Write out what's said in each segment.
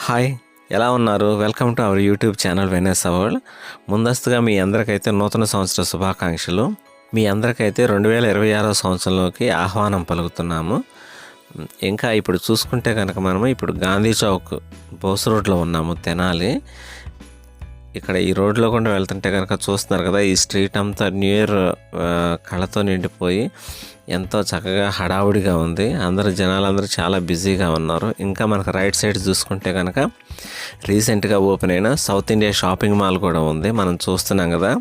Hi, ఎలా ఉన్నారు? Welcome to our YouTube channel Vanessa world. ముందస్తుగా మీ అందరికైతే నూతన సంవత్సర శుభాకాంక్షలు. మీ అందరికైతే 2026 సంవత్సరంలోకి ఆహ్వానం పలుకుతున్నాము. ఇంకా ఇప్పుడు చూసుకుంటే కనుక మనము ఇప్పుడు గాంధీ చౌక్ బోస్ రోడ్లో ఉన్నాము, తెనాలి. ఇక్కడ ఈ రోడ్లో కూడా వెళ్తుంటే కనుక చూస్తున్నారు కదా, ఈ స్ట్రీట్ అంతా న్యూ ఇయర్ కళతో నిండిపోయి ఎంతో చక్కగా హడావుడిగా ఉంది. జనాలందరూ చాలా బిజీగా ఉన్నారు. ఇంకా మనకు రైట్ సైడ్ చూసుకుంటే కనుక రీసెంట్గా ఓపెన్ అయిన సౌత్ ఇండియా షాపింగ్ మాల్ కూడా ఉంది, మనం చూస్తున్నాం కదా.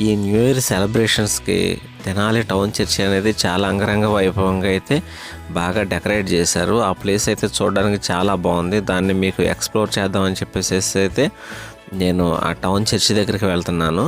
ఈ న్యూ ఇయర్ సెలబ్రేషన్స్కి తెనాలి టౌన్ చర్చి అనేది చాలా అంగరంగ వైభవంగా అయితే బాగా డెకరేట్ చేశారు. ఆ ప్లేస్ అయితే చూడడానికి చాలా బాగుంది. దాన్ని మీకు ఎక్స్ప్లోర్ చేద్దామని చెప్పేసి అయితే నేను ఆ టౌన్ చర్చి దగ్గరికి వెళ్తున్నాను.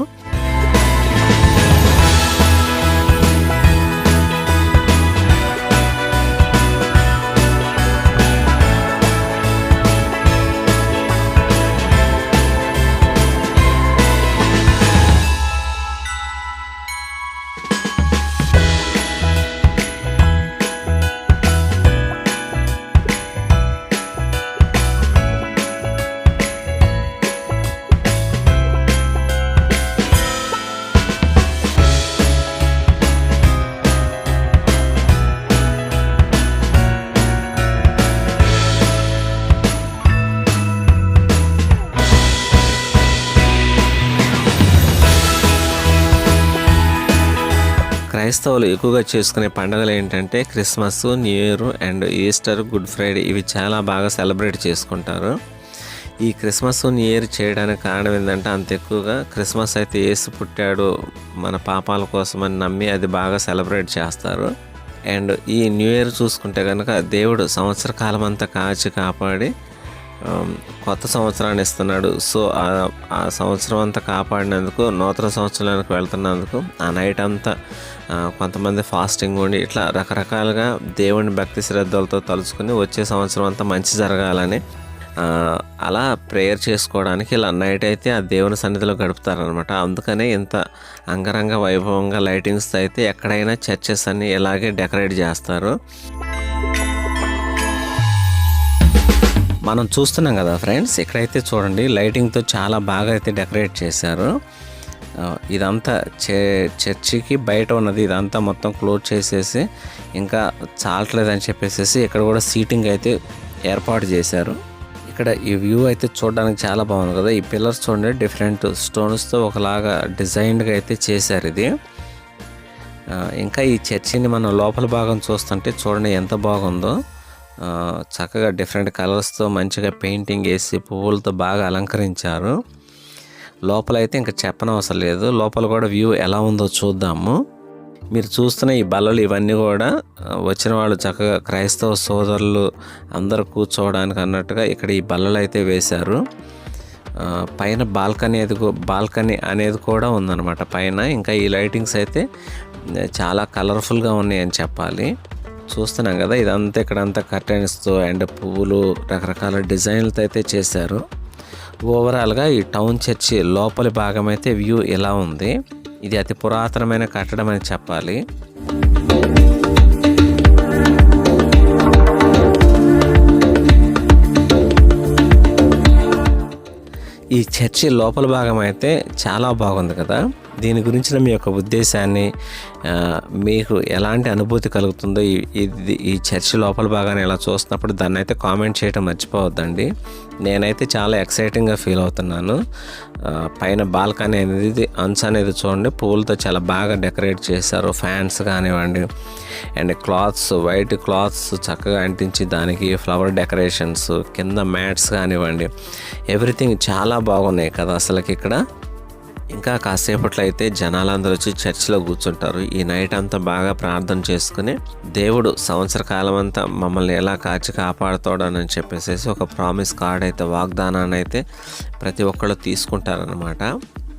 క్రైస్తవులు ఎక్కువగా చేసుకునే పండుగలు ఏంటంటే Christmas, new year and Easter, good Friday. ఇవి చాలా బాగా సెలబ్రేట్ చేసుకుంటారు. ఈ క్రిస్మస్, న్యూ ఇయర్ చేయడానికి కారణం ఏంటంటే అంత ఎక్కువగా క్రిస్మస్ అయితే యేసు పుట్టాడు మన పాపాల కోసమని నమ్మి అది బాగా సెలబ్రేట్ చేస్తారు. అండ్ ఈ న్యూ ఇయర్ చూసుకుంటే కనుక దేవుడు సంవత్సర కాలం అంతా కాచి కాపాడి కొత్త సంవత్సరాన్ని ఇస్తున్నాడు. సో ఆ సంవత్సరం అంతా కాపాడినందుకు, నూతన సంవత్సరానికి వెళ్తున్నందుకు ఆ నైట్ అంతా కొంతమంది ఫాస్టింగ్ ఉండి ఇట్లా రకరకాలుగా దేవుని భక్తి శ్రద్ధలతో తలుచుకుని వచ్చే సంవత్సరం అంతా మంచి జరగాలని అలా ప్రేయర్ చేసుకోవడానికి ఇలా నైట్ అయితే ఆ దేవుని సన్నిధిలో గడుపుతారనమాట. అందుకనే ఇంత అంగరంగ వైభవంగా లైటింగ్స్తో అయితే ఎక్కడైనా చర్చెస్ అన్ని ఇలాగే డెకరేట్ చేస్తారు. మనం చూస్తున్నాం కదా ఫ్రెండ్స్, ఇక్కడైతే చూడండి లైటింగ్తో చాలా బాగా అయితే డెకరేట్ చేశారు. ఇదంతా చర్చికి బయట ఉన్నది, ఇదంతా మొత్తం క్లోజ్ చేసేసి ఇంకా చాలట్లేదని చెప్పేసి ఇక్కడ కూడా సీటింగ్ అయితే ఏర్పాటు చేశారు. ఇక్కడ ఈ వ్యూ అయితే చూడడానికి చాలా బాగుంది కదా. ఈ పిల్లర్స్ చూడండి, డిఫరెంట్ స్టోన్స్తో ఒకలాగా డిజైన్గా అయితే చేశారు ఇది. ఇంకా ఈ చర్చిని మనం లోపల భాగం చూస్తుంటే చూడండి ఎంత బాగుందో. చక్కగా డిఫరెంట్ కలర్స్తో మంచిగా పెయింటింగ్ వేసి పువ్వులతో బాగా అలంకరించారు. లోపలైతే ఇంకా చెప్పనవసరం లేదు. లోపల కూడా వ్యూ ఎలా ఉందో చూద్దాము. మీరు చూస్తున్న ఈ బల్లలు ఇవన్నీ కూడా వచ్చిన వాళ్ళు చక్కగా క్రైస్తవ సోదరులు అందరూ కూర్చోవడానికి అన్నట్టుగా ఇక్కడ ఈ బల్లలు అయితే వేశారు. పైన బాల్కనీ అనేది కూడా ఉందన్నమాట పైన. ఇంకా ఈ లైటింగ్స్ అయితే చాలా కలర్ఫుల్గా ఉన్నాయని చెప్పాలి. చూస్తున్నాం కదా, ఇదంతా ఇక్కడంతా కర్టెన్స్తో అండ్ పువ్వులు రకరకాల డిజైన్లతో అయితే చేశారు. ఓవరాల్గా ఈ టౌన్ చర్చి లోపలి భాగం అయితే వ్యూ ఎలా ఉంది. ఇది అతి పురాతనమైన కట్టడం అని చెప్పాలి. ఈ చర్చి లోపల భాగం అయితే చాలా బాగుంది కదా. దీని గురించిన మీ యొక్క ఉద్దేశాన్ని, మీకు ఎలాంటి అనుభూతి కలుగుతుందో ఈ చర్చి లోపల భాగాన్ని ఎలా చూస్తున్నప్పుడు దాన్ని అయితే కామెంట్ చేయడం మర్చిపోవద్దండి. నేనైతే చాలా ఎక్సైటింగ్గా ఫీల్ అవుతున్నాను. పైన బాల్కనీ అనేది అంచు అనేది చూడండి పువ్వులతో చాలా బాగా డెకరేట్ చేశారు. ఫ్యాన్స్ కానివ్వండి అండ్ క్లాత్స్, వైట్ క్లాత్స్ చక్కగా అంటించి దానికి ఫ్లవర్ డెకరేషన్స్, కింద మ్యాట్స్ కానివ్వండి, ఎవ్రీథింగ్ చాలా బాగున్నాయి కదా అసలుకి ఇక్కడ. ఇంకా కాసేపట్లో అయితే జనాలందరూ వచ్చి చర్చిలో కూర్చుంటారు. ఈ నైట్ అంతా బాగా ప్రార్థన చేసుకుని దేవుడు సంవత్సర కాలం అంతా మమ్మల్ని ఎలా కాచి కాపాడుతాడని చెప్పేసి ఒక ప్రామిస్ కార్డ్ అయితే, వాగ్దానాన్ని అయితే ప్రతి ఒక్కళ్ళు తీసుకుంటారనమాట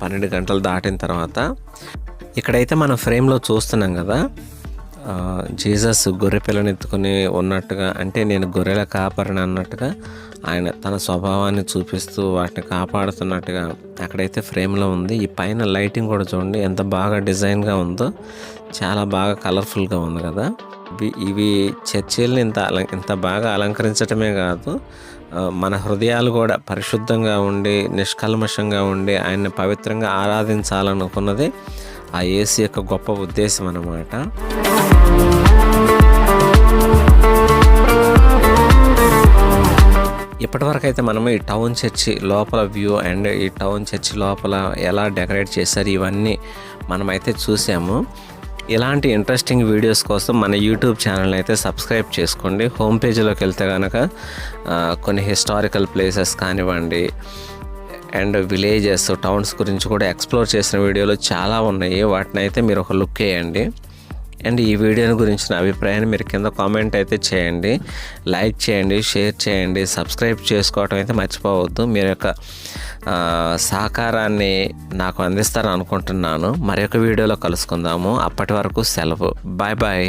12 గంటలు దాటిన తర్వాత. ఇక్కడైతే మనం ఫ్రేమ్లో చూస్తున్నాం కదా, జీసస్ గొర్రె పిల్లని ఎత్తుకొని ఉన్నట్టుగా, అంటే నేను గొర్రెల కాపరిని అన్నట్టుగా ఆయన తన స్వభావాన్ని చూపిస్తూ వాటిని కాపాడుతున్నట్టుగా అక్కడైతే ఫ్రేమ్లో ఉంది. ఈ పైన లైటింగ్ కూడా చూడండి ఎంత బాగా డిజైన్గా ఉందో, చాలా బాగా కలర్ఫుల్గా ఉంది కదా. ఇవి చర్చిల్ని ఇంత బాగా అలంకరించడమే కాదు, మన హృదయాలు కూడా పరిశుద్ధంగా ఉండి నిష్కల్మషంగా ఉండి ఆయన్ని పవిత్రంగా ఆరాధించాలనుకున్నది ఆ యేసు యొక్క గొప్ప ఉద్దేశం అన్నమాట. ఇప్పటివరకు అయితే మనము ఈ టౌన్ చర్చి లోపల వ్యూ అండ్ ఈ టౌన్ చర్చి లోపల ఎలా డెకరేట్ చేశారు ఇవన్నీ మనమైతే చూసాము. ఇలాంటి ఇంట్రెస్టింగ్ వీడియోస్ కోసం మన యూట్యూబ్ ఛానల్ని అయితే సబ్స్క్రైబ్ చేసుకోండి. హోమ్ పేజీలోకి వెళ్తే కనుక కొన్ని హిస్టారికల్ ప్లేసెస్ కానివ్వండి అండ్ విలేజెస్, టౌన్స్ గురించి కూడా ఎక్స్ప్లోర్ చేసిన వీడియోలు చాలా ఉన్నాయి. వాటిని అయితే మీరు ఒక లుక్ వేయండి. అండ్ ఈ వీడియోని గురించిన అభిప్రాయాన్ని మీరు కింద కామెంట్ అయితే చేయండి, లైక్ చేయండి, షేర్ చేయండి, సబ్స్క్రైబ్ చేసుకోవటం అయితే మర్చిపోవద్దు. మీరు యొక్క సహకారాన్ని నాకు అందిస్తారని అనుకుంటున్నాను. మరొక వీడియోలో కలుసుకుందాము. అప్పటి వరకు సెలవు. Bye bye.